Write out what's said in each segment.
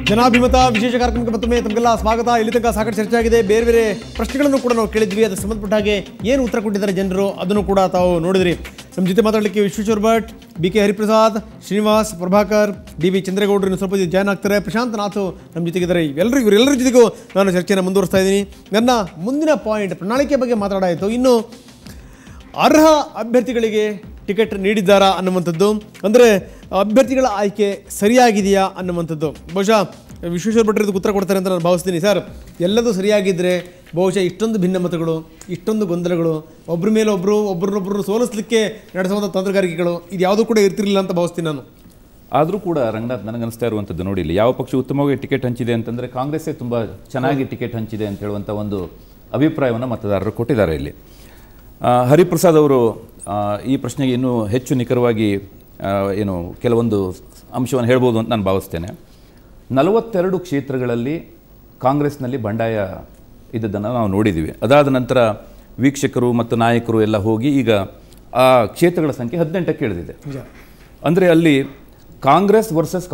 ಜನಾಭಿಮತ ವಿಶೇಷ ಕಾರ್ಯಕ್ರಮಕ್ಕೆ ಮತ್ತೊಮ್ಮೆ ತಮಗೆಲ್ಲ ಸ್ವಾಗತ. ಇಲ್ಲಿ ತನಕ ಸಾಕಷ್ಟು ಚರ್ಚೆ ಆಗಿದೆ. ಬೇರೆ ಬೇರೆ ಪ್ರಶ್ನೆಗಳನ್ನು ಕೂಡ ನಾವು ಕೇಳಿದ್ವಿ. ಅದಕ್ಕೆ ಸಂಬಂಧಪಟ್ಟ ಹಾಗೆ ಏನು ಉತ್ತರ ಕೊಟ್ಟಿದ್ದಾರೆ ಜನರು ಅದನ್ನು ಕೂಡ ತಾವು ನೋಡಿದ್ರಿ. ನಮ್ಮ ಜೊತೆ ಮಾತಾಡಲಿಕ್ಕೆ ವಿಶ್ವೇಶ್ವರ ಭಟ್, BK ಹರಿಪ್ರಸಾದ್, ಶ್ರೀನಿವಾಸ್, ಪ್ರಭಾಕರ್, DV ಚಂದ್ರೇಗೌಡರು ಇನ್ನು ಸ್ವಲ್ಪ ಜಾಯ್ನ್ ಆಗ್ತಾರೆ. ಪ್ರಶಾಂತ್ ನಾಥ್ ನಮ್ಮ ಜೊತೆಗಿದ್ದಾರೆ. ಇವರೆಲ್ಲರ ಜೊತೆಗೂ ನಾನು ಚರ್ಚೆಯನ್ನು ಮುಂದುವರಿಸ್ತಾ ಇದ್ದೀನಿ. ನನ್ನ ಮುಂದಿನ ಪಾಯಿಂಟ್ ಪ್ರಣಾಳಿಕೆ ಬಗ್ಗೆ ಮಾತಾಡಾಯಿತು. ಇನ್ನು ಅರ್ಹ ಅಭ್ಯರ್ಥಿಗಳಿಗೆ ಟಿಕೆಟ್ ನೀಡಿದ್ದಾರಾ ಅನ್ನುವಂಥದ್ದು, ಅಂದರೆ ಅಭ್ಯರ್ಥಿಗಳ ಆಯ್ಕೆ ಸರಿಯಾಗಿದೆಯಾ ಅನ್ನುವಂಥದ್ದು. ಬಹುಶಃ ವಿಶ್ವೇಶ್ವರ ಭಟ್ರು ಉತ್ತರ ಕೊಡ್ತಾರೆ ಅಂತ ನಾನು ಭಾವಿಸ್ತೀನಿ. ಸರ್, ಎಲ್ಲದೂ ಸರಿಯಾಗಿದ್ದರೆ ಬಹುಶಃ ಇಷ್ಟೊಂದು ಭಿನ್ನಮತಗಳು, ಇಷ್ಟೊಂದು ಗೊಂದಲಗಳು, ಒಬ್ಬರ ಮೇಲೆ ಒಬ್ಬರನ್ನೊಬ್ಬರು ಸೋಲಿಸಲಿಕ್ಕೆ ನಡೆಸುವಂಥ ತಂತ್ರಗಾರಿಕೆಗಳು ಇದು ಯಾವುದೂ ಕೂಡ ಇರ್ತಿರಲಿಲ್ಲ ಅಂತ ಭಾವಿಸ್ತೀನಿ ನಾನು. ಆದರೂ ಕೂಡ ರಂಗನಾಥ್, ನನಗನ್ನಿಸ್ತಾ ಇರುವಂಥದ್ದು ನೋಡಿ, ಇಲ್ಲಿ ಯಾವ ಪಕ್ಷ ಉತ್ತಮವಾಗಿ ಟಿಕೆಟ್ ಹಂಚಿದೆ ಅಂತಂದರೆ ಕಾಂಗ್ರೆಸ್ಸೇ ತುಂಬ ಚೆನ್ನಾಗಿ ಟಿಕೆಟ್ ಹಂಚಿದೆ ಅಂತ ಹೇಳುವಂಥ ಒಂದು ಅಭಿಪ್ರಾಯವನ್ನು ಮತದಾರರು ಕೊಟ್ಟಿದ್ದಾರೆ. ಇಲ್ಲಿ ಹರಿಪ್ರಸಾದ್ ಅವರು ಈ ಪ್ರಶ್ನೆಗೆ ಇನ್ನೂ ಹೆಚ್ಚು ನಿಖರವಾಗಿ ಕೆಲವೊಂದು ಅಂಶವನ್ನು ಹೇಳ್ಬೋದು ಅಂತ ನಾನು ಭಾವಿಸ್ತೇನೆ. 42 ಕ್ಷೇತ್ರಗಳಲ್ಲಿ ಕಾಂಗ್ರೆಸ್ನಲ್ಲಿ ಬಂಡಾಯ ಇದ್ದದ್ದನ್ನು ನಾವು ನೋಡಿದ್ದೀವಿ. ಅದಾದ ನಂತರ ವೀಕ್ಷಕರು ಮತ್ತು ನಾಯಕರು ಎಲ್ಲ ಹೋಗಿ ಈಗ ಆ ಕ್ಷೇತ್ರಗಳ ಸಂಖ್ಯೆ 18ಕ್ಕೆ ಇಳಿದಿದೆ. ಅಂದರೆ ಅಲ್ಲಿ ಕಾಂಗ್ರೆಸ್ ವರ್ಸಸ್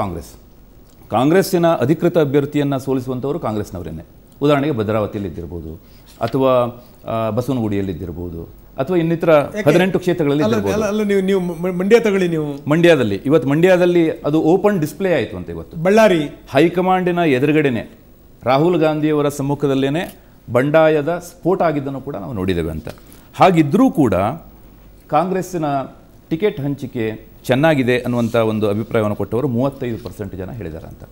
ಕಾಂಗ್ರೆಸ್ಸಿನ ಅಧಿಕೃತ ಅಭ್ಯರ್ಥಿಯನ್ನು ಸೋಲಿಸುವಂಥವರು ಕಾಂಗ್ರೆಸ್ನವರೇನೆ. ಉದಾಹರಣೆಗೆ ಭದ್ರಾವತಿಯಲ್ಲಿದ್ದಿರ್ಬೋದು, ಅಥವಾ ಬಸವನಗುಡಿಯಲ್ಲಿದ್ದಿರ್ಬೋದು, ಅಥವಾ ಇನ್ನಿತರ 18 ಕ್ಷೇತ್ರಗಳಲ್ಲಿ ಮಂಡ್ಯದಲ್ಲಿ ಇವತ್ತು ಮಂಡ್ಯದಲ್ಲಿ ಅದು ಓಪನ್ ಡಿಸ್ಪ್ಲೇ ಆಯಿತು ಅಂತ. ಇವತ್ತು ಬಳ್ಳಾರಿ ಹೈಕಮಾಂಡಿನ ಎದುರುಗಡೆನೆ ರಾಹುಲ್ ಗಾಂಧಿಯವರ ಸಮ್ಮುಖದಲ್ಲೇನೆ ಬಂಡಾಯದ ಸ್ಫೋಟ ಆಗಿದ್ದನ್ನು ಕೂಡ ನಾವು ನೋಡಿದ್ದೇವೆ ಅಂತ. ಹಾಗಿದ್ದರೂ ಕೂಡ ಕಾಂಗ್ರೆಸ್ಸಿನ ಟಿಕೆಟ್ ಹಂಚಿಕೆ ಚೆನ್ನಾಗಿದೆ ಅನ್ನುವಂಥ ಒಂದು ಅಭಿಪ್ರಾಯವನ್ನು ಕೊಟ್ಟವರು 35% ಜನ ಹೇಳಿದ್ದಾರೆ ಅಂತ.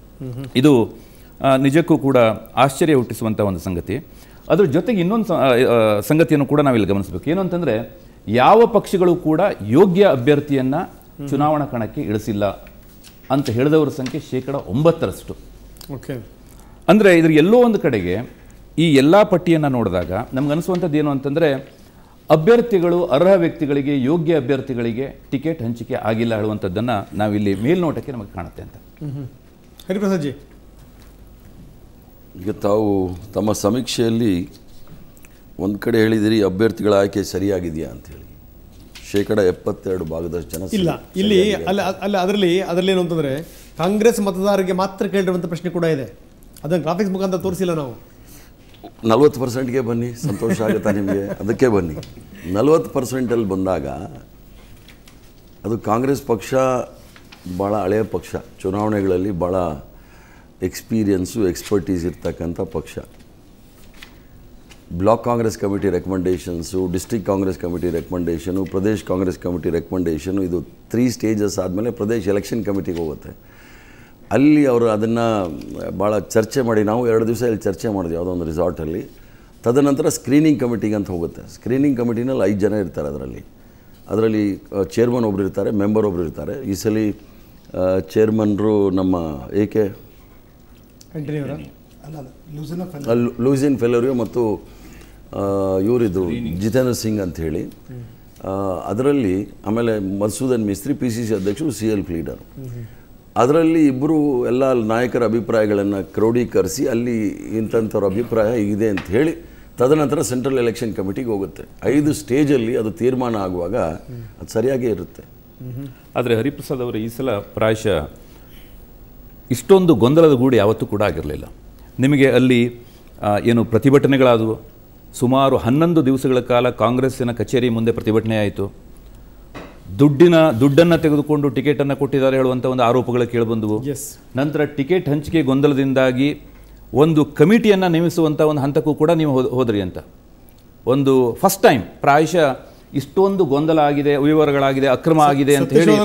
ಇದು ನಿಜಕ್ಕೂ ಕೂಡ ಆಶ್ಚರ್ಯ ಹುಟ್ಟಿಸುವಂಥ ಒಂದು ಸಂಗತಿ. ಅದ್ರ ಜೊತೆಗೆ ಇನ್ನೊಂದು ಸಂಗತಿಯನ್ನು ಕೂಡ ನಾವಿಲ್ಲಿ ಗಮನಿಸಬೇಕು. ಏನು ಅಂತಂದರೆ, ಯಾವ ಪಕ್ಷಗಳು ಕೂಡ ಯೋಗ್ಯ ಅಭ್ಯರ್ಥಿಯನ್ನು ಚುನಾವಣಾ ಕಣಕ್ಕೆ ಇಳಿಸಿಲ್ಲ ಅಂತ ಹೇಳಿದವರ ಸಂಖ್ಯೆ 9%. ಓಕೆ, ಅಂದರೆ ಇದ್ರ ಎಲ್ಲೋ ಒಂದು ಕಡೆಗೆ ಈ ಎಲ್ಲ ಪಟ್ಟಿಯನ್ನು ನೋಡಿದಾಗ ನಮ್ಗನ್ನಿಸುವಂಥದ್ದು ಏನು ಅಂತಂದರೆ, ಅಭ್ಯರ್ಥಿಗಳು ಅರ್ಹ ವ್ಯಕ್ತಿಗಳಿಗೆ, ಯೋಗ್ಯ ಅಭ್ಯರ್ಥಿಗಳಿಗೆ ಟಿಕೆಟ್ ಹಂಚಿಕೆ ಆಗಿಲ್ಲ ಹೇಳುವಂಥದ್ದನ್ನು ನಾವಿಲ್ಲಿ ಮೇಲ್ನೋಟಕ್ಕೆ ನಮಗೆ ಕಾಣುತ್ತೆ ಅಂತ. ಹರಿಪ್ರಸಾದ್ ಜಿ, ಈಗ ತಾವು ತಮ್ಮ ಸಮೀಕ್ಷೆಯಲ್ಲಿ ಒಂದು ಕಡೆ ಹೇಳಿದಿರಿ ಅಭ್ಯರ್ಥಿಗಳ ಆಯ್ಕೆ ಸರಿಯಾಗಿದೆಯಾ ಅಂತೇಳಿ. 72% ಭಾಗದಷ್ಟು ಜನ ಇಲ್ಲ. ಇಲ್ಲಿ ಅದರಲ್ಲಿ ಏನು ಅಂತಂದರೆ, ಕಾಂಗ್ರೆಸ್ ಮತದಾರರಿಗೆ ಮಾತ್ರ ಕೇಳಿರುವಂಥ ಪ್ರಶ್ನೆ ಕೂಡ ಇದೆ. ಅದನ್ನು ಗ್ರಾಫಿಕ್ಸ್ ಮುಖಾಂತರ ತೋರಿಸಿಲ್ಲ ನಾವು. 40%ಗೆ ಬನ್ನಿ, ಸಂತೋಷ ಆಗುತ್ತಾ ನಿಮಗೆ? ಅದಕ್ಕೆ ಬನ್ನಿ. 40%ಅಲ್ಲಿ ಬಂದಾಗ ಅದು ಕಾಂಗ್ರೆಸ್ ಪಕ್ಷ ಭಾಳ ಹಳೆಯ ಪಕ್ಷ, ಚುನಾವಣೆಗಳಲ್ಲಿ ಭಾಳ ಎಕ್ಸ್ಪರ್ಟೀಸ್ ಇರ್ತಕ್ಕಂಥ ಪಕ್ಷ. Block Congress committee recommendations, district Congress committee recommendation, Pradesh Congress committee recommendation, ಇದು 3 ಸ್ಟೇಜಸ್ ಆದಮೇಲೆ ಪ್ರದೇಶ್ ಎಲೆಕ್ಷನ್ ಕಮಿಟಿಗೆ ಹೋಗುತ್ತೆ. ಅಲ್ಲಿ ಅವರು ಅದನ್ನು ಭಾಳ ಚರ್ಚೆ ಮಾಡಿ, ನಾವು 2 ದಿವಸ ಇಲ್ಲಿ ಚರ್ಚೆ ಮಾಡಿದ್ವಿ ಯಾವುದೋ ಒಂದು ರಿಸಾರ್ಟಲ್ಲಿ. ತದನಂತರ ಸ್ಕ್ರೀನಿಂಗ್ ಕಮಿಟಿಗೆ ಅಂತ ಹೋಗುತ್ತೆ. ಸ್ಕ್ರೀನಿಂಗ್ ಕಮಿಟಿನಲ್ಲಿ 5 ಜನ ಇರ್ತಾರೆ. ಅದರಲ್ಲಿ ಚೇರ್ಮನ್ ಒಬ್ಬರು ಇರ್ತಾರೆ, ಮೆಂಬರ್ ಒಬ್ಬರು ಇರ್ತಾರೆ. ಈ ಸಲ ಚೇರ್ಮನ್ರು ನಮ್ಮ AK ಲೂಸಿನ್ ಫೆಲೋರಿಯೋ ಮತ್ತು ಇವರಿದ್ರು ಜಿತೇಂದ್ರ ಸಿಂಗ್ ಅಂತ ಹೇಳಿ. ಅದರಲ್ಲಿ ಆಮೇಲೆ ಮಧುಸೂದನ್ ಮಿಸ್ತ್ರಿ PCC ಅಧ್ಯಕ್ಷರು, CL ಲೀಡರ್. ಅದರಲ್ಲಿ ಇಬ್ಬರು ಎಲ್ಲ ನಾಯಕರ ಅಭಿಪ್ರಾಯಗಳನ್ನು ಕ್ರೋಢೀಕರಿಸಿ ಅಲ್ಲಿ ಇಂಥವ್ರ ಅಭಿಪ್ರಾಯ ಇದೆ ಅಂತ ಹೇಳಿ ತದನಂತರ ಸೆಂಟ್ರಲ್ ಎಲೆಕ್ಷನ್ ಕಮಿಟಿಗೆ ಹೋಗುತ್ತೆ. 5 ಸ್ಟೇಜಲ್ಲಿ ಅದು ತೀರ್ಮಾನ ಆಗುವಾಗ ಅದು ಸರಿಯಾಗೇ ಇರುತ್ತೆ. ಆದರೆ ಹರಿಪ್ರಸಾದ್ ಅವರು ಈ ಸಲ ಪ್ರಾಯಶಃ ಇಷ್ಟೊಂದು ಗೊಂದಲದ ಗೂಡು ಯಾವತ್ತೂ ಕೂಡ ಆಗಿರಲಿಲ್ಲ. ನಿಮಗೆ ಅಲ್ಲಿ ಏನು ಪ್ರತಿಭಟನೆಗಳಾದವು, ಸುಮಾರು 11 ದಿವಸಗಳ ಕಾಲ ಕಾಂಗ್ರೆಸ್ಸಿನ ಕಚೇರಿ ಮುಂದೆ ಪ್ರತಿಭಟನೆ ಆಯಿತು. ದುಡ್ಡನ್ನು ತೆಗೆದುಕೊಂಡು ಟಿಕೆಟನ್ನು ಕೊಟ್ಟಿದ್ದಾರೆ ಹೇಳುವಂಥ ಒಂದು ಆರೋಪಗಳು ಕೇಳಿಬಂದವು. ನಂತರ ಟಿಕೆಟ್ ಹಂಚಿಕೆ ಗೊಂದಲದಿಂದಾಗಿ ಒಂದು ಕಮಿಟಿಯನ್ನು ನೇಮಿಸುವಂಥ ಒಂದು ಹಂತಕ್ಕೂ ಕೂಡ ನೀವು ಹೋದ್ರಿ ಅಂತ. ಒಂದು ಫಸ್ಟ್ ಟೈಮ್ ಪ್ರಾಯಶಃ ಇಷ್ಟೊಂದು ಗೊಂದಲ ಆಗಿದೆ, ವಿವರಗಳಾಗಿದೆ, ಅಕ್ರಮ ಆಗಿದೆ ಅಂತ ಹೇಳಿ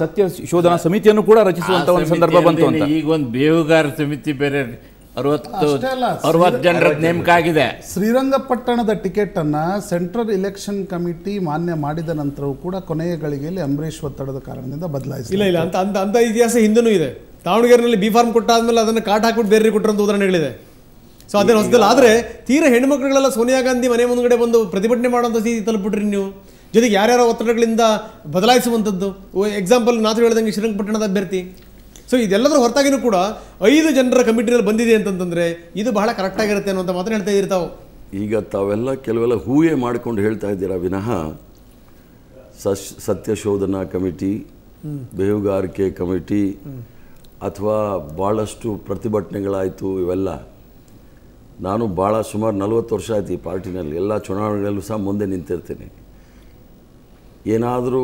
ಸತ್ಯ ಶೋಧನಾ ಸಮಿತಿಯನ್ನು ಕೂಡ ರಚಿಸುವಂತ ಒಂದು ಸಂದರ್ಭ ಬಂತು ಅಂತ. ಈಗ ಒಂದು ಬೇಹುಗಾರ ಸಮಿತಿ ಬೇರೆ 60 ಜನರ ನೇಮಕ ಆಗಿದೆ. ಶ್ರೀರಂಗಪಟ್ಟಣದ ಟಿಕೆಟ್ ಅನ್ನ ಸೆಂಟ್ರಲ್ ಎಲೆಕ್ಷನ್ ಕಮಿಟಿ ಮಾನ್ಯ ಮಾಡಿದ ನಂತರವೂ ಕೂಡ ಕೊನೆಯ ಗಳಿಗೆಯಲ್ಲಿ ಅಂಬರೀಶ್ ಒತ್ತಡದ ಕಾರಣದಿಂದ ಬದಲಾಯಿಸಿಲ್ಲ. ಇಲ್ಲ ಅಂತ ಇತಿಹಾಸ ಹಿಂದೂ ಇದೆ. ದಾವಣಗೆರೆಯಲ್ಲಿ B ಫಾರ್ಮ್ ಕೊಟ್ಟಾದ್ಮೇಲೆ ಅದನ್ನು ಕಾಟ್ ಹಾಕ್ಬಿಟ್ಟು ಬೇರೆ ಕೊಟ್ಟರಂತ ಉದಾಹರಣೆಗಳಿದೆ. ಸೊ ಅದೇನು ಹೊಸದಲ್ಲ. ಆದರೆ ತೀರಾ ಹೆಣ್ಮಕ್ಳುಗಳೆಲ್ಲ ಸೋನಿಯಾ ಗಾಂಧಿ ಮನೆ ಮುಂದ್ಗಡೆ ಬಂದು ಪ್ರತಿಭಟನೆ ಮಾಡುವಂಥ ಸ್ಥಿತಿ ತಲುಪಿಬಿಟ್ರಿ ನೀವು. ಜೊತೆಗೆ ಯಾರ್ಯಾರ ಒತ್ತಡಗಳಿಂದ ಬದಲಾಯಿಸುವಂಥದ್ದು. ಎಕ್ಸಾಂಪಲ್ ನಾತು ಹೇಳಿದಂಗೆ ಶ್ರೀರಂಗಪಟ್ಟಣದ ಅಭ್ಯರ್ಥಿ. ಸೊ ಇದೆಲ್ಲದರ ಹೊರತಾಗಿನೂ ಕೂಡ 5 ಜನರ ಕಮಿಟಿನಲ್ಲಿ ಬಂದಿದೆ ಅಂತಂತಂದರೆ ಇದು ಬಹಳ ಕರೆಕ್ಟಾಗಿರುತ್ತೆ ಅನ್ನೋಂಥ ಮಾತನ್ನು ಹೇಳ್ತಾ ಇದ್ದೀರಿ ತಾವು. ಈಗ ತಾವೆಲ್ಲ ಕೆಲವೆಲ್ಲ ಹೂವೇ ಮಾಡ್ಕೊಂಡು ಹೇಳ್ತಾ ಇದ್ದೀರಾ ವಿನಃ ಸತ್ಯ ಶೋಧನಾ ಕಮಿಟಿ, ಬೇಹುಗಾರಿಕೆ ಕಮಿಟಿ, ಅಥವಾ ಭಾಳಷ್ಟು ಪ್ರತಿಭಟನೆಗಳಾಯಿತು ಇವೆಲ್ಲ. ನಾನು ಸುಮಾರು 40 ವರ್ಷ ಆಯ್ತು ಈ ಪಾರ್ಟಿನಲ್ಲಿ, ಎಲ್ಲ ಚುನಾವಣೆಗಳಲ್ಲೂ ಸಹ ಮುಂದೆ ನಿಂತಿರ್ತೀನಿ. ಏನಾದರೂ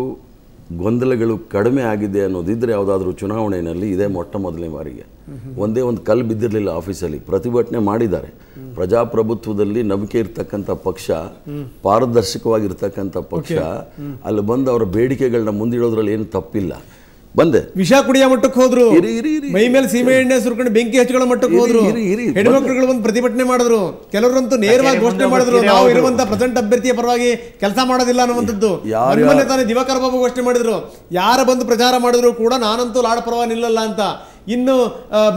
ಗೊಂದಲಗಳು ಕಡಿಮೆ ಆಗಿದೆ ಅನ್ನೋದಿದ್ದರೆ ಯಾವುದಾದ್ರೂ ಚುನಾವಣೆಯಲ್ಲಿ ಇದೇ ಮೊದಲನೇ ಬಾರಿಗೆ. ಒಂದೇ ಒಂದು ಕಲ್ಲು ಬಿದ್ದಿರಲಿಲ್ಲ ಆಫೀಸಲ್ಲಿ, ಪ್ರತಿಭಟನೆ ಮಾಡಿದ್ದಾರೆ. ಪ್ರಜಾಪ್ರಭುತ್ವದಲ್ಲಿ ನಂಬಿಕೆ ಇರ್ತಕ್ಕಂಥ ಪಕ್ಷ, ಪಾರದರ್ಶಕವಾಗಿರ್ತಕ್ಕಂಥ ಪಕ್ಷ ಅಲ್ಲಿ ಬಂದು ಅವರ ಬೇಡಿಕೆಗಳನ್ನ ಮುಂದಿಡೋದ್ರಲ್ಲಿ ಏನು ತಪ್ಪಿಲ್ಲ. ಬಂದೆ ವಿಷ ಕುಡಿಯೋ ಮಟ್ಟಕ್ಕೆ ಹೋದ್ರು, ಮೈ ಮೇಲೆ ಸೀಮೆ ಎಣ್ಣೆ ಸುರ್ಕೊಂಡು ಬೆಂಕಿ ಹಚ್ಕೊಳ್ಳೋ ಮಟ್ಟಕ್ಕೆ ಹೋದ್ರು, ಹೆಣ್ಮಕ್ಳುಗಳು ಒಂದು ಪ್ರತಿಭಟನೆ ಮಾಡಿದ್ರು, ಕೆಲವರಂತೂ ನೇರವಾಗಿ ಘೋಷಣೆ ಮಾಡಿದ್ರು ನಾವು ಇರುವಂತ ಪ್ರೆಸೆಂಟ್ ಅಭ್ಯರ್ಥಿಯ ಪರವಾಗಿ ಕೆಲಸ ಮಾಡೋದಿಲ್ಲ ಅನ್ನುವಂಥದ್ದು. ಮೊನ್ನೆ ತಾನೇ ದಿವಾಕರ್ ಬಾಬು ಘೋಷಣೆ ಮಾಡಿದ್ರು, ಯಾರ ಬಂದು ಪ್ರಚಾರ ಮಾಡಿದ್ರು ಕೂಡ ನಾನಂತೂ ಲಾಡ ಪರವಾಗಿ ನಿಲ್ಲಲ್ಲ ಅಂತ. ಇನ್ನು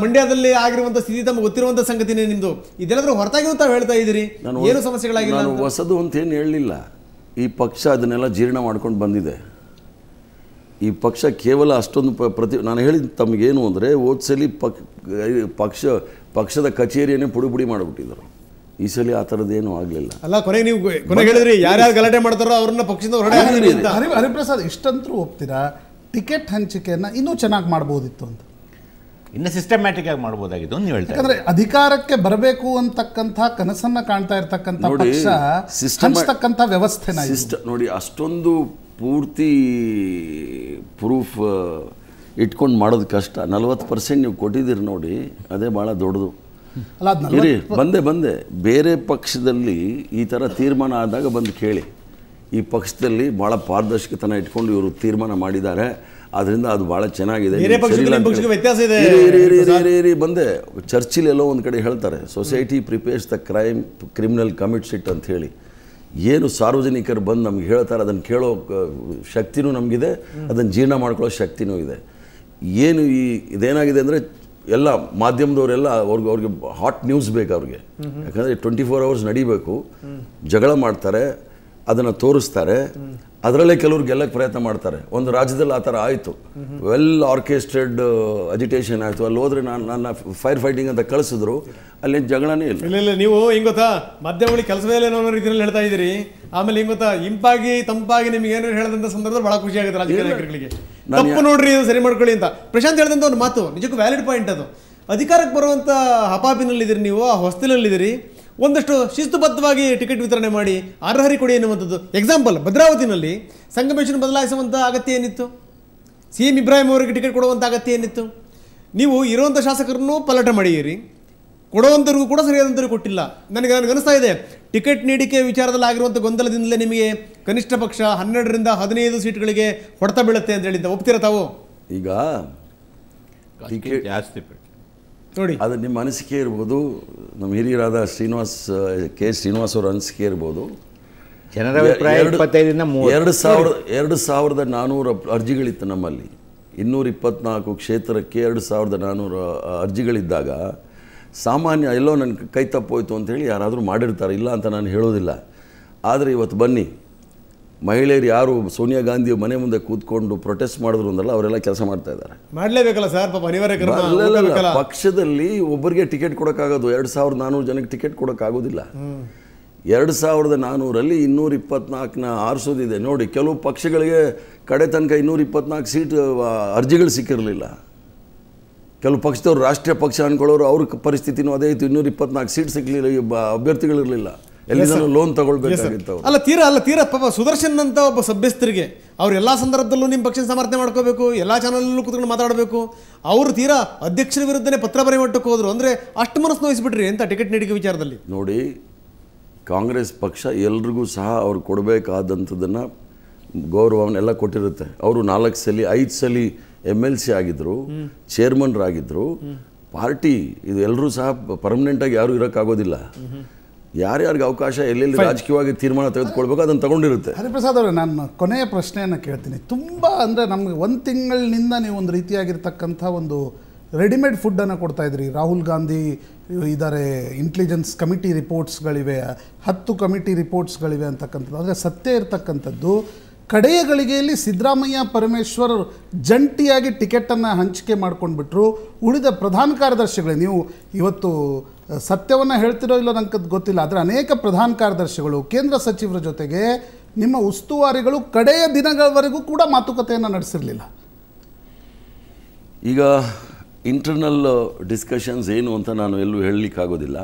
ಮಂಡ್ಯದಲ್ಲಿ ಆಗಿರುವಂತ ಸ್ಥಿತಿ ತಮಗೆ ಗೊತ್ತಿರುವಂತ ಸಂಗತಿನೇ ನಿಮ್ದು. ಇದೆಲ್ಲರೂ ಹೊರತಾಗಿ ತಾವು ಹೇಳ್ತಾ ಇದ್ದೀರಿ, ಏನು ಸಮಸ್ಯೆಗಳಾಗಿಲ್ಲ. ನಾನು ಹೊಸದು ಅಂತ ಏನು ಹೇಳಲಿಲ್ಲ. ಈ ಪಕ್ಷ ಅದನ್ನೆಲ್ಲ ಜೀರ್ಣ ಮಾಡ್ಕೊಂಡು ಬಂದಿದೆ. ಈ ಪಕ್ಷ ಕೇವಲ ಅಷ್ಟೊಂದು ನಾನು ಹೇಳಿದ ತಮಗೇನು ಅಂದರೆ, ಹೋದ್ಸಲಿ ಪಕ್ಷದ ಕಚೇರಿಯನ್ನೇ ಪುಡಿ ಮಾಡಿಬಿಟ್ಟಿದ್ರು. ಈ ಸಲ ಆ ಥರದ್ದೇನು ಆಗಲಿಲ್ಲ. ಅಲ್ಲ, ಕೊನೆಗೆ ನೀವು ಹೇಳಿದ್ರಿ ಯಾರ್ಯಾರು ಗಲಾಟೆ ಮಾಡ್ತಾರೋ ಅವ್ರನ್ನ ಪಕ್ಷದಿಂದ ಹೊರಗಡೆ. ಹರಿಪ್ರಸಾದ್, ಇಷ್ಟಂತರೂ ಹೋಗ್ತೀರಾ ಟಿಕೆಟ್ ಹಂಚಿಕೆಯನ್ನು ಇನ್ನೂ ಚೆನ್ನಾಗಿ ಮಾಡ್ಬೋದಿತ್ತು ಅಂತ? ಇನ್ನು ಸಿಸ್ಟಮ್ಯಾಟಿಕ್ ಆಗಿ ಮಾಡ್ಬೋದಾಗಿತ್ತು ನೀವು ಹೇಳ್ತಾರೆ. ಯಾಕಂದ್ರೆ ಅಧಿಕಾರಕ್ಕೆ ಬರಬೇಕು ಅಂತಕ್ಕಂಥ ಕನಸನ್ನ ಕಾಣ್ತಾ ಇರ್ತಕ್ಕಂಥ ಪಕ್ಷ ಹಂಚತಕ್ಕಂಥ ವ್ಯವಸ್ಥೆನ ನೋಡಿ, ಅಷ್ಟೊಂದು ಪೂರ್ತಿ ಪ್ರೂಫ್ ಇಟ್ಕೊಂಡು ಮಾಡೋದು ಕಷ್ಟ. 40% ನೀವು ಕೊಟ್ಟಿದ್ದೀರಿ ನೋಡಿ, ಅದೇ ಭಾಳ ದೊಡ್ಡದು. ಇರಿ, ಬಂದೆ ಬೇರೆ ಪಕ್ಷದಲ್ಲಿ ಈ ಥರ ತೀರ್ಮಾನ ಆದಾಗ ಬಂದು ಕೇಳಿ. ಈ ಪಕ್ಷದಲ್ಲಿ ಭಾಳ ಪಾರದರ್ಶಕತನ ಇಟ್ಕೊಂಡು ಇವರು ತೀರ್ಮಾನ ಮಾಡಿದ್ದಾರೆ, ಅದರಿಂದ ಅದು ಭಾಳ ಚೆನ್ನಾಗಿದೆ. ಬಂದೆ ಚರ್ಚಿಲ್ ಎಲ್ಲೋ ಒಂದು ಕಡೆ ಹೇಳ್ತಾರೆ, society prepares the criminal commits it ಅಂತ ಹೇಳಿ. ಏನು ಸಾರ್ವಜನಿಕರು ಬಂದು ನಮ್ಗೆ ಹೇಳ್ತಾರೆ ಅದನ್ನು ಕೇಳೋ ಶಕ್ತಿನೂ ನಮಗಿದೆ, ಅದನ್ನು ಜೀರ್ಣ ಮಾಡ್ಕೊಳ್ಳೋ ಶಕ್ತಿನೂ ಇದೆ. ಏನು ಇದೇನಾಗಿದೆ ಅಂದರೆ, ಎಲ್ಲ ಮಾಧ್ಯಮದವರೆಲ್ಲ ಅವ್ರಿಗೆ ಹಾಟ್ ನ್ಯೂಸ್ ಬೇಕು ಅವ್ರಿಗೆ. ಯಾಕಂದರೆ 24 hours ನಡಿಬೇಕು. ಜಗಳ ಮಾಡ್ತಾರೆ, ಅದನ್ನು ತೋರಿಸ್ತಾರೆ, ಅದರಲ್ಲೇ ಕೆಲವ್ರು ಗೆಲ್ಲಕ್ಕೆ ಪ್ರಯತ್ನ ಮಾಡ್ತಾರೆ. ಒಂದು ರಾಜ್ಯದಲ್ಲಿ ಆ ಥರ ಆಯಿತು, ವೆಲ್ ಆರ್ಕೆಸ್ಟ್ರೇಡ್ ಅಜಿಟೇಷನ್ ಆಯಿತು. ಅಲ್ಲಿ ಹೋದರೆ ನನ್ನ ಫೈರ್ ಫೈಟಿಂಗ್ ಅಂತ ಕಳಿಸಿದ್ರು, ಅಲ್ಲಿ ಜಗಳನೇ ಇಲ್ಲ. ನೀವು ಹಿಂಗೆ ಗೊತ್ತಾ, ಮಾಧ್ಯಮಗಳಿಗೆ ಕೆಲಸವೇ ಇಲ್ಲ ಅನ್ನೋ ರೀತಿಯಲ್ಲಿ ಹೇಳ್ತಾ ಇದ್ದೀರಿ. ಆಮೇಲೆ ಹಿಂಗೆ ಗೊತ್ತಾ, ಇಂಪಾಗಿ ತಂಪಾಗಿ ನಿಮ್ಗೆ ಏನಾದ್ರು ಹೇಳಿದಂಥ ಸಂದರ್ಭದಲ್ಲಿ ಭಾಳ ಖುಷಿ ಆಗುತ್ತೆ ರಾಜಕೀಯ ನಾಯಕರಿಗೆ. ತಪ್ಪು ನೋಡ್ರಿ, ಇದು ಸರಿ ಮಾಡ್ಕೊಳ್ಳಿ ಅಂತ ಪ್ರಶಾಂತ್ ಹೇಳಿದಂಥ ಒಂದು ಮಾತು ನಿಜಕ್ಕೂ ವ್ಯಾಲಿಡ್ ಪಾಯಿಂಟ್. ಅದು ಅಧಿಕಾರಕ್ಕೆ ಬರುವಂಥ ಹಪಾಪಿನಲ್ಲಿದ್ದೀರಿ ನೀವು, ಆ ಹೊಸ್ತಿಲಲ್ಲಿದ್ದೀರಿ. ಒಂದಷ್ಟು ಶಿಸ್ತುಬದ್ಧವಾಗಿ ಟಿಕೆಟ್ ವಿತರಣೆ ಮಾಡಿ ಅರ್ಹರಿ ಕೊಡಿ ಎನ್ನುವಂಥದ್ದು. ಎಕ್ಸಾಂಪಲ್, ಭದ್ರಾವತಿನಲ್ಲಿ ಸಂಗಮೇಶನ್ ಬದಲಾಯಿಸುವಂಥ ಅಗತ್ಯ ಏನಿತ್ತು? CM ಇಬ್ರಾಹಿಂ ಅವರಿಗೆ ಟಿಕೆಟ್ ಕೊಡುವಂಥ ಅಗತ್ಯ ಏನಿತ್ತು? ನೀವು ಇರುವಂಥ ಶಾಸಕರನ್ನು ಪಲಾಟ ಮಾಡಿದ್ದೀರಿ, ಕೊಡುವಂಥವ್ರಿಗೂ ಕೂಡ ಸರಿಯಾದಂಥವ್ರಿಗೆ ಕೊಟ್ಟಿಲ್ಲ. ನನಗೆ ಅನಿಸ್ತಾ ಇದೆ, ಟಿಕೆಟ್ ನೀಡಿಕೆ ವಿಚಾರದಲ್ಲಿ ಆಗಿರುವಂಥ ಗೊಂದಲದಿಂದಲೇ ನಿಮಗೆ ಕನಿಷ್ಠ ಪಕ್ಷ 12ರಿಂದ 15 ಸೀಟ್ಗಳಿಗೆ ಹೊಡೆತ ಬೀಳುತ್ತೆ ಅಂತ ಹೇಳಿದ್ದ. ಒಪ್ತೀರಾ ತಾವು? ಈಗ ಜಾಸ್ತಿ ನೋಡಿ, ಅದು ನಿಮ್ಮ ಅನಿಸಿಕೆ ಇರ್ಬೋದು, ನಮ್ಮ ಹಿರಿಯರಾದ ಕೆ ಶ್ರೀನಿವಾಸ್ ಅವರ ಅನಿಸಿಕೆ ಇರ್ಬೋದು. ಜನರ ಅಭಿಪ್ರಾಯ 2400 ಅರ್ಜಿಗಳಿತ್ತು ನಮ್ಮಲ್ಲಿ. 224 ಕ್ಷೇತ್ರಕ್ಕೆ 2400 ಅರ್ಜಿಗಳಿದ್ದಾಗ ಸಾಮಾನ್ಯ ಎಲ್ಲೋ ನನ್ನ ಕೈ ತಪ್ಪೋಯ್ತು ಅಂತೇಳಿ ಯಾರಾದರೂ ಮಾಡಿರ್ತಾರೆ, ಇಲ್ಲ ಅಂತ ನಾನು ಹೇಳೋದಿಲ್ಲ. ಆದರೆ ಇವತ್ತು ಬನ್ನಿ, ಮಹಿಳೆಯರು ಯಾರು ಸೋನಿಯಾ ಗಾಂಧಿ ಮನೆ ಮುಂದೆ ಕೂತ್ಕೊಂಡು ಪ್ರೊಟೆಸ್ಟ್ ಮಾಡಿದ್ರು ಅಂದಲ್ಲ, ಅವರೆಲ್ಲ ಕೆಲಸ ಮಾಡ್ತಾ ಇದ್ದಾರೆ. ಮಾಡಲೇಬೇಕಲ್ಲ ಸರ್, ಪಾಪ ಅನಿವಾರ್ಯ. ಪಕ್ಷದಲ್ಲಿ ಒಬ್ಬರಿಗೆ ಟಿಕೆಟ್ ಕೊಡೋಕ್ಕಾಗೋದು, 2400 ಜನಕ್ಕೆ ಟಿಕೆಟ್ ಕೊಡೋಕ್ಕಾಗೋದಿಲ್ಲ. 2400ರಲ್ಲಿ 224ನ ಆರಿಸೋದಿದೆ. ನೋಡಿ, ಕೆಲವು ಪಕ್ಷಗಳಿಗೆ ಕಡೆ ತನಕ 224 ಸೀಟ್ ಅರ್ಜಿಗಳು ಸಿಕ್ಕಿರಲಿಲ್ಲ. ಕೆಲವು ಪಕ್ಷದವ್ರು ರಾಷ್ಟ್ರೀಯ ಪಕ್ಷ ಅನ್ಕೊಳ್ಳೋರು, ಅವ್ರ ಪರಿಸ್ಥಿತಿನೂ ಅದೇ ಇತ್ತು. 224 ಸೀಟ್ ಸಿಕ್ಕಲಿಲ್ಲ, ಅಭ್ಯರ್ಥಿಗಳಿರಲಿಲ್ಲ. ಎಲ್ಲಿಂದ ಲೋನ್ ತಗೊಳ್ಬೇಕಾಗಿತ್ತು. ಅಲ್ಲ ತೀರಾ ಪಾಪ ಸುದರ್ಶನ್ ಅಂತ ಒಬ್ಬ ಸಭ್ಯಸ್ಥರಿಗೆ ಅವ್ರು ಎಲ್ಲ ಸಂದರ್ಭದಲ್ಲೂ ನಿಮ್ಮ ಪಕ್ಷದ ಸಮರ್ಥನೆ ಮಾಡ್ಕೋಬೇಕು, ಎಲ್ಲ ಚಾನಲಲ್ಲೂ ಕೂತ್ಕೊಂಡು ಮಾತಾಡಬೇಕು. ಅವರು ತೀರಾ ಅಧ್ಯಕ್ಷರ ವಿರುದ್ಧನೇ ಪತ್ರ ಬರೆಯಮಟ್ಟಕ್ಕೆ ಹೋದ್ರು. ಅಂದರೆ ಅಷ್ಟು ಮನಸ್ಸು ನೋಯಿಸ್ಬಿಟ್ರಿ ಅಂತ ಟಿಕೆಟ್ ನೀಡಿಕೆ ವಿಚಾರದಲ್ಲಿ. ನೋಡಿ, ಕಾಂಗ್ರೆಸ್ ಪಕ್ಷ ಎಲ್ರಿಗೂ ಸಹ ಅವ್ರು ಕೊಡಬೇಕಾದಂಥದ್ದನ್ನು ಗೌರವವನ್ನೆಲ್ಲ ಕೊಟ್ಟಿರುತ್ತೆ. ಅವರು 4 ಸಲ 5 ಸಲ MLC ಆಗಿದ್ದರು, ಚೇರ್ಮನ್ರಾಗಿದ್ದರು. ಪಾರ್ಟಿ ಇದು ಎಲ್ಲರೂ ಸಹ ಪರ್ಮನೆಂಟಾಗಿ ಯಾರೂ ಇರೋಕ್ಕಾಗೋದಿಲ್ಲ. ಯಾರ್ಯಾರಿಗೆ ಅವಕಾಶ ಎಲ್ಲೆಲ್ಲಿ ರಾಜಕೀಯವಾಗಿ ತೀರ್ಮಾನ ತೆಗೆದುಕೊಳ್ಬೇಕು ಅದನ್ನು ತಗೊಂಡಿರುತ್ತೆ. ಹರಿಪ್ರಸಾದ್ ಅವರೇ, ನಾನು ಕೊನೆಯ ಪ್ರಶ್ನೆಯನ್ನು ಕೇಳ್ತೀನಿ. ತುಂಬ ಅಂದರೆ ನಮಗೆ 1 ತಿಂಗಳಿನಿಂದ ನೀವು ಒಂದು ರೀತಿಯಾಗಿರ್ತಕ್ಕಂಥ ಒಂದು ರೆಡಿಮೇಡ್ ಫುಡ್ಡನ್ನು ಕೊಡ್ತಾ ಇದ್ರಿ. ರಾಹುಲ್ ಗಾಂಧಿ ಇದ್ದಾರೆ, ಇಂಟೆಲಿಜೆನ್ಸ್ ಕಮಿಟಿ ರಿಪೋರ್ಟ್ಸ್ಗಳಿವೆ, 10 ಕಮಿಟಿ ರಿಪೋರ್ಟ್ಸ್ಗಳಿವೆ ಅಂತಕ್ಕಂಥದ್ದು. ಅಂದರೆ ಸತ್ಯ ಇರ್ತಕ್ಕಂಥದ್ದು, ಕಡೆಯ ಗಳಿಗೆಯಲ್ಲಿ ಸಿದ್ದರಾಮಯ್ಯ ಪರಮೇಶ್ವರ್ ಜಂಟಿಯಾಗಿ ಟಿಕೆಟನ್ನು ಹಂಚಿಕೆ ಮಾಡ್ಕೊಂಡ್ಬಿಟ್ರು. ಉಳಿದ ಪ್ರಧಾನ ಕಾರ್ಯದರ್ಶಿಗಳೇ, ನೀವು ಇವತ್ತು ಸತ್ಯವನ್ನು ಹೇಳ್ತಿರೋ ಇಲ್ಲ ನನಗೆ ಗೊತ್ತಿಲ್ಲ, ಆದರೆ ಅನೇಕ ಪ್ರಧಾನ ಕಾರ್ಯದರ್ಶಿಗಳು, ಕೇಂದ್ರ ಸಚಿವರ ಜೊತೆಗೆ ನಿಮ್ಮ ಉಸ್ತುವಾರಿಗಳು ಕಡೆಯ ದಿನಗಳವರೆಗೂ ಕೂಡ ಮಾತುಕತೆಯನ್ನು ನಡೆಸಿರಲಿಲ್ಲ. ಈಗ ಇಂಟರ್ನಲ್ ಡಿಸ್ಕಷನ್ಸ್ ಏನು ಅಂತ ನಾನು ಎಲ್ಲೂ ಹೇಳಲಿಕ್ಕಾಗೋದಿಲ್ಲ.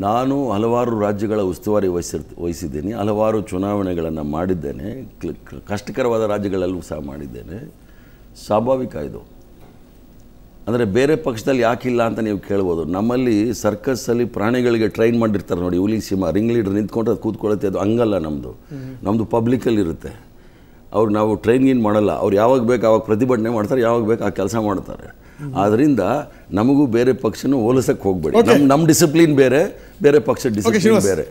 ನಾನು ಹಲವಾರು ರಾಜ್ಯಗಳ ಉಸ್ತುವಾರಿ ವಹಿಸಿದ್ದೀನಿ, ಹಲವಾರು ಚುನಾವಣೆಗಳನ್ನು ಮಾಡಿದ್ದೇನೆ, ಕಷ್ಟಕರವಾದ ರಾಜ್ಯಗಳಲ್ಲೂ ಸಹ ಮಾಡಿದ್ದೇನೆ. ಸ್ವಾಭಾವಿಕ ಇದು. ಅಂದರೆ ಬೇರೆ ಪಕ್ಷದಲ್ಲಿ ಯಾಕಿಲ್ಲ ಅಂತ ನೀವು ಕೇಳ್ಬೋದು. ನಮ್ಮಲ್ಲಿ ಸರ್ಕಸ್ಸಲ್ಲಿ ಪ್ರಾಣಿಗಳಿಗೆ ಟ್ರೈನ್ ಮಾಡಿರ್ತಾರೆ ನೋಡಿ, ಹುಲಿ ಸಿಂಹ ರಿಂಗ್ ಲೀಡರ್ ನಿಂತ್ಕೊಂಡ್ರೆ ಅದು ಕೂತ್ಕೊಳ್ಳುತ್ತೆ, ಅದು ಹಂಗಲ್ಲ ನಮ್ಮದು ಪಬ್ಲಿಕಲ್ಲಿ ಇರುತ್ತೆ. ಅವ್ರು ನಾವು ಟ್ರೈನ್ ಮಾಡಲ್ಲ, ಅವ್ರು ಯಾವಾಗ ಬೇಕು ಆವಾಗ ಪ್ರತಿಭಟನೆ ಮಾಡ್ತಾರೆ, ಯಾವಾಗ ಬೇಕು ಆ ಕೆಲಸ ಮಾಡ್ತಾರೆ. ಆದ್ದರಿಂದ ನಮಗೂ ಬೇರೆ ಪಕ್ಷನೂ ಹೋಲಿಸಕ್ಕೆ ಹೋಗಬೇಡಿ. ನಮ್ಮ ಡಿಸಿಪ್ಲಿನ್ ಬೇರೆ, ಬೇರೆ ಪಕ್ಷ ಡಿಸಿಪ್ಲಿನ್ ಬೇರೆ.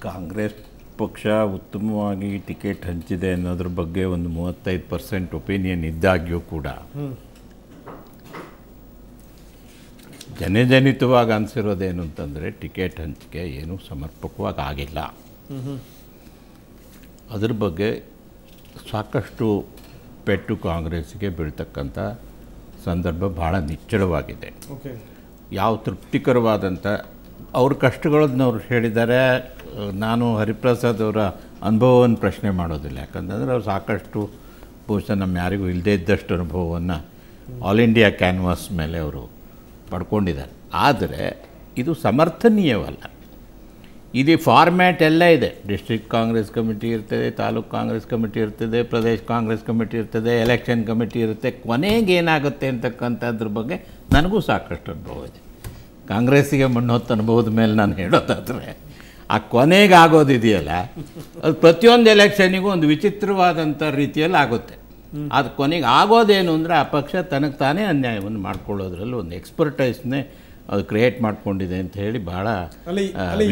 ಕಾಂಗ್ರೆಸ್ ಪಕ್ಷ ಉತ್ತಮವಾಗಿ ಟಿಕೆಟ್ ಹಂಚಿದೆ ಅನ್ನೋದ್ರ ಬಗ್ಗೆ ಒಂದು 35% ಒಪಿನಿಯನ್ ಇದ್ದಾಗ್ಯೂ ಕೂಡ ಜನಜನಿತವಾಗಿ ಅನಿಸಿರೋದೇನು ಅಂತಂದರೆ ಟಿಕೆಟ್ ಹಂಚಿಕೆ ಏನೂ ಸಮರ್ಪಕವಾಗಿ ಆಗಿಲ್ಲ. ಅದ್ರ ಬಗ್ಗೆ ಸಾಕಷ್ಟು ಪೆಟ್ಟು ಕಾಂಗ್ರೆಸ್ಸಿಗೆ ಬೀಳ್ತಕ್ಕಂಥ ಸಂದರ್ಭ ಭಾಳ ನಿಚ್ಚಳವಾಗಿದೆ. ಯಾವ ತೃಪ್ತಿಕರವಾದಂಥ ಅವ್ರ ಕಷ್ಟಗಳನ್ನು ಅವ್ರು ಹೇಳಿದ್ದಾರೆ. ನಾನು ಹರಿಪ್ರಸಾದ್ ಅವರ ಅನುಭವವನ್ನು ಪ್ರಶ್ನೆ ಮಾಡೋದಿಲ್ಲ, ಯಾಕಂತಂದರೆ ಅವ್ರು ಸಾಕಷ್ಟು ಬಹುಶಃ ನಮ್ಮ ಯಾರಿಗೂ ಇಲ್ಲದೇ ಇದ್ದಷ್ಟು ಅನುಭವವನ್ನು ಆಲ್ ಇಂಡಿಯಾ ಕ್ಯಾನ್ವಾಸ್ ಮೇಲೆ ಅವರು ಪಡ್ಕೊಂಡಿದ್ದಾರೆ. ಆದರೆ ಇದು ಸಮರ್ಥನೀಯವಲ್ಲ. ಇದು ಫಾರ್ಮ್ಯಾಟ್ ಎಲ್ಲ ಇದೆ. ಡಿಸ್ಟ್ರಿಕ್ಟ್ ಕಾಂಗ್ರೆಸ್ ಕಮಿಟಿ ಇರ್ತದೆ, ತಾಲೂಕು ಕಾಂಗ್ರೆಸ್ ಕಮಿಟಿ ಇರ್ತದೆ, ಪ್ರದೇಶ ಕಾಂಗ್ರೆಸ್ ಕಮಿಟಿ ಇರ್ತದೆ, ಎಲೆಕ್ಷನ್ ಕಮಿಟಿ ಇರುತ್ತೆ. ಕೊನೆಗೆ ಏನಾಗುತ್ತೆ ಅಂತಕ್ಕಂಥದ್ರ ಬಗ್ಗೆ ನನಗೂ ಸಾಕಷ್ಟು ಅನುಭವ ಇದೆ. ಕಾಂಗ್ರೆಸ್ಸಿಗೆ ಮಣ್ಣೊತ್ತು ಅನುಭವದ ಮೇಲೆ ನಾನು ಹೇಳೋದಾದರೆ ಆ ಕೊನೆಗೆ ಆಗೋದಿದೆಯಲ್ಲ, ಅದು ಪ್ರತಿಯೊಂದು ಎಲೆಕ್ಷನಿಗೂ ಒಂದು ವಿಚಿತ್ರವಾದಂಥ ರೀತಿಯಲ್ಲಿ ಆಗುತ್ತೆ. ಅದು ಕೊನೆಗೆ ಆಗೋದೇನು ಅಂದರೆ ಆ ಪಕ್ಷ ತನಗೆ ತಾನೇ ಅನ್ಯಾಯವನ್ನು ಮಾಡ್ಕೊಳ್ಳೋದ್ರಲ್ಲಿ ಒಂದು ಎಕ್ಸ್ಪರ್ಟೈಸ್ನೇ ಅದು ಕ್ರಿಯೇಟ್ ಮಾಡ್ಕೊಂಡಿದೆ ಅಂತ ಹೇಳಿ ಭಾಳ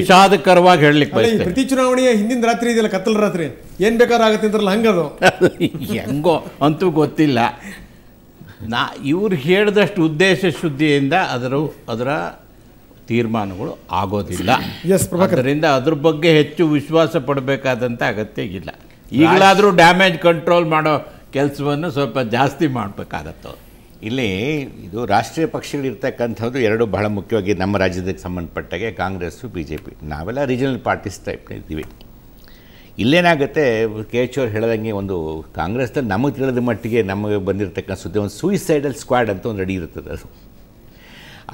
ವಿಷಾದಕರವಾಗಿ ಹೇಳಲಿಕ್ಕೆ ಬಯಸ್ತೇನೆ. ಪ್ರತಿ ಚುನಾವಣೆಯ ಹಿಂದಿನ ರಾತ್ರಿ ಇದೆಯಲ್ಲ, ಕತ್ತಲ ರಾತ್ರಿ ಏನು ಬೇಕಾದ್ರೂ ಆಗುತ್ತೆ ಅಂತಾರಲ್ಲ, ಹಂಗದು ಹೆಂಗೋ ಅಂತೂ ಗೊತ್ತಿಲ್ಲ. ಇವ್ರು ಹೇಳಿದಷ್ಟು ಉದ್ದೇಶ ಶುದ್ಧಿಯಿಂದ ಅದರ ತೀರ್ಮಾನಗಳು ಆಗೋದಿಲ್ಲ. ಅದರಿಂದ ಅದ್ರ ಬಗ್ಗೆ ಹೆಚ್ಚು ವಿಶ್ವಾಸ ಪಡಬೇಕಾದಂಥ ಅಗತ್ಯ ಇಲ್ಲ. ಈಗಲಾದರೂ ಡ್ಯಾಮೇಜ್ ಕಂಟ್ರೋಲ್ ಮಾಡೋ ಕೆಲಸವನ್ನು ಸ್ವಲ್ಪ ಜಾಸ್ತಿ ಮಾಡಬೇಕಾಗತ್ತೆ. ಇಲ್ಲಿ ಇದು ರಾಷ್ಟ್ರೀಯ ಪಕ್ಷಗಳಿರ್ತಕ್ಕಂಥದ್ದು ಎರಡು ಬಹಳ ಮುಖ್ಯವಾಗಿ ನಮ್ಮ ರಾಜ್ಯದಕ್ಕೆ ಸಂಬಂಧಪಟ್ಟಾಗೆ ಕಾಂಗ್ರೆಸ್ಸು BJP. ನಾವೆಲ್ಲ ರೀಜನಲ್ ಪಾರ್ಟೀಸ್ ಟೈಪ್ ಇದ್ದೀವಿ. ಇಲ್ಲೇನಾಗುತ್ತೆ, KH ಅವ್ರು ಹೇಳ್ದಂಗೆ ಒಂದು ಕಾಂಗ್ರೆಸ್ನಲ್ಲಿ ನಮಗೆ ತಿಳಿದ ಮಟ್ಟಿಗೆ ನಮಗೆ ಬಂದಿರತಕ್ಕಂಥ ಸುದ್ದಿ ಒಂದು ಸೂಯಿಸೈಡಲ್ ಸ್ಕ್ವಾಡ್ ಅಂತ ಒಂದು ರೆಡಿ ಇರ್ತದೆ. ಅದು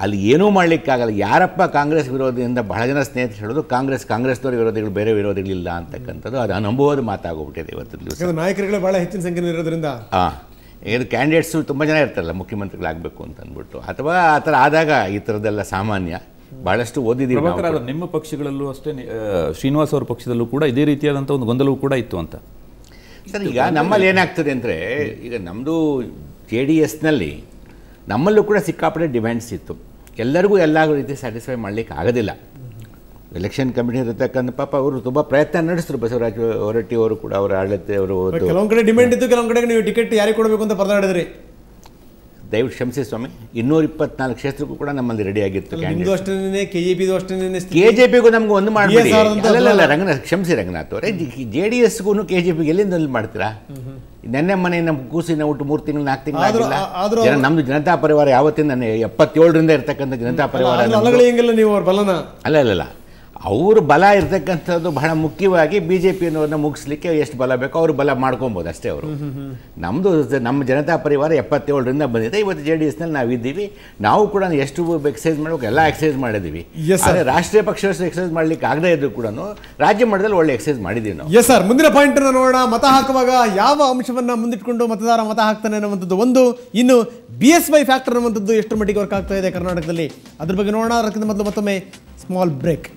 ಅಲ್ಲಿ ಏನೂ ಮಾಡಲಿಕ್ಕಾಗಲ್ಲ. ಯಾರಪ್ಪ ಕಾಂಗ್ರೆಸ್ ವಿರೋಧಿಯಿಂದ ಬಹಳ ಜನ ಸ್ನೇಹಿತರು ಹೇಳೋದು ಕಾಂಗ್ರೆಸ್ನವ್ರ ವಿರೋಧಿಗಳು ಬೇರೆ ವಿರೋಧಿಗಳಿಲ್ಲ ಅಂತಕ್ಕಂಥದ್ದು ಅದು ಅನುಭವದ ಮಾತಾಗೋಗ್ಬಿಟ್ಟಿದೆ ಇವತ್ತಿನ ದಿವಸ. ನಾಯಕರುಗಳೇ ಭಾಳ ಹೆಚ್ಚಿನ ಸಂಖ್ಯೆ ಇರೋದ್ರಿಂದ ಇದು ಕ್ಯಾಂಡಿಡೇಟ್ಸು ತುಂಬ ಜನ ಇರ್ತಾರಲ್ಲ ಮುಖ್ಯಮಂತ್ರಿಗಳಾಗಬೇಕು ಅಂತ ಅಂದ್ಬಿಟ್ಟು, ಅಥವಾ ಆ ಥರ ಆದಾಗ ಈ ಥರದ್ದೆಲ್ಲ ಸಾಮಾನ್ಯ. ಭಾಳಷ್ಟು ಓದಿದ್ದೀವಿ. ನಿಮ್ಮ ಪಕ್ಷಗಳಲ್ಲೂ ಅಷ್ಟೇ, ಶ್ರೀನಿವಾಸ್ ಅವ್ರ ಪಕ್ಷದಲ್ಲೂ ಕೂಡ ಇದೇ ರೀತಿಯಾದಂಥ ಒಂದು ಗೊಂದಲವೂ ಕೂಡ ಇತ್ತು ಅಂತ ಸರ್. ಈಗ ನಮ್ಮಲ್ಲಿ ಏನಾಗ್ತದೆ ಅಂದರೆ, ಈಗ ನಮ್ಮದು JDSನಲ್ಲಿ ನಮ್ಮಲ್ಲೂ ಕೂಡ ಸಿಕ್ಕಾಪಟ್ಟೆ ಡಿಮ್ಯಾಂಡ್ಸ್ ಇತ್ತು. ಎಲ್ಲರಿಗೂ ಎಲ್ಲ ರೀತಿ ಸ್ಯಾಟಿಸ್ಫೈ ಮಾಡಲಿಕ್ಕೆ ಆಗೋದಿಲ್ಲ. ಎಲೆಕ್ಷನ್ ಕಮಿಟಿ ಇರತಕ್ಕಂಥ ಪಾಪ ಅವರು ತುಂಬ ಪ್ರಯತ್ನ ನಡೆಸಿದ್ರು. ಬಸವರಾಜ ಹೊರಟ್ಟಿ ಅವರು ಕೂಡ ಅವರ ಆಡಳಿತ ಅವರು ಕೆಲವೊಂದು ಕಡೆ ಡಿಮ್ಯಾಂಡ್ ಇತ್ತು, ಕೆಲವೊಂದು ಕಡೆ ನೀವು ಟಿಕೆಟ್ ಯಾರಿಗೆ ಕೊಡಬೇಕು ಅಂತ ಪರದಾಡಿದ್ರಿ. ದಯವಿಟ್ಟು ಕ್ಷಮಿಸಿ ಸ್ವಾಮಿ, 224 ಕ್ಷೇತ್ರಕ್ಕೂ ಕೂಡ ನಮ್ಮಲ್ಲಿ ರೆಡಿ ಆಗಿತ್ತು. KJPಗೂ ನಮ್ಗೆ ಒಂದು ಮಾಡಬೇಡಿ. ಅಲ್ಲ ರಂಗನಾಥ್, ಕ್ಷಮಿಸಿ ರಂಗನಾಥ್ ಅವರೇ, JDSಗೂ KJPಗೆ ಎಲ್ಲಿಂದ ಮಾಡ್ತೀರಾ? ನೆನ್ನೆ ಮನೆ ನಮ್ಮ ಕೂಸಿನ ಊಟ 3 ತಿಂಗಳು 4 ತಿಂಗಳು ಆಗಿಲ್ಲ. ನಮ್ಮದು ಜನತಾ ಪರಿವಾರ ಯಾವತ್ತಿಂದ 77ರಿಂದ ಇರ್ತಕ್ಕಂಥ ಜನತಾ ಪರಿವಾರ ಅಲ್ಲ ಅವ್ರ ಬಲ ಇರ್ತಕ್ಕಂಥದ್ದು ಬಹಳ ಮುಖ್ಯವಾಗಿ BJPಯವ್ರನ್ನ ಮುಗಿಸ್ಲಿಕ್ಕೆ ಎಷ್ಟು ಬಲ ಬೇಕೋ ಅವ್ರು ಬಲ ಮಾಡ್ಕೊಬೋದು ಅಷ್ಟೇ. ಅವರು ನಮ್ಮದು ನಮ್ಮ ಜನತಾ ಪರಿವಾರ 77ರಿಂದ ಬಂದಿದೆ. ಇವತ್ತು JDSನಲ್ಲಿ ನಾವಿದ್ದೀವಿ. ನಾವು ಕೂಡ ಎಷ್ಟು ಎಕ್ಸಸೈಸ್ ಮಾಡಬೇಕು ಎಲ್ಲ ಎಕ್ಸಸೈಸ್ ಮಾಡಿದ್ದೀವಿ. ಆದರೆ ರಾಷ್ಟ್ರೀಯ ಪಕ್ಷ ಎಕ್ಸಸೈಸ್ ಮಾಡ್ಲಿಕ್ಕೆ ಆಗದೇ ಇದ್ರು ಕೂಡ ರಾಜ್ಯ ಮಟ್ಟದಲ್ಲಿ ಒಳ್ಳೆ ಎಕ್ಸಸೈಸ್ ಮಾಡಿದ್ದೀವಿ ನಾವು. ಎಸ್ ಸರ್, ಮುಂದಿನ ಪಾಯಿಂಟ್ ನೋಡೋಣ. ಮತ ಹಾಕುವಾಗ ಯಾವ ಅಂಶವನ್ನ ಮುಂದಿಟ್ಕೊಂಡು ಮತದಾರ ಮತ ಹಾಕ್ತಾನೆ ಅನ್ನುವಂಥದ್ದು ಒಂದು. ಇನ್ನು BSY ಫ್ಯಾಕ್ಟರ್ ಅನ್ನುವಂಥದ್ದು ಎಷ್ಟು ಮಟ್ಟಿಗೆ ವರ್ಕ್ ಆಗ್ತಾ ಇದೆ ಕರ್ನಾಟಕದಲ್ಲಿ, ಅದ್ರ ಬಗ್ಗೆ ನೋಡೋಣ. ಅದಕ್ಕಿಂತ ಮೊದಲು ಮತ್ತೊಮ್ಮೆ ಸ್ಮಾಲ್ ಬ್ರೇಕ್.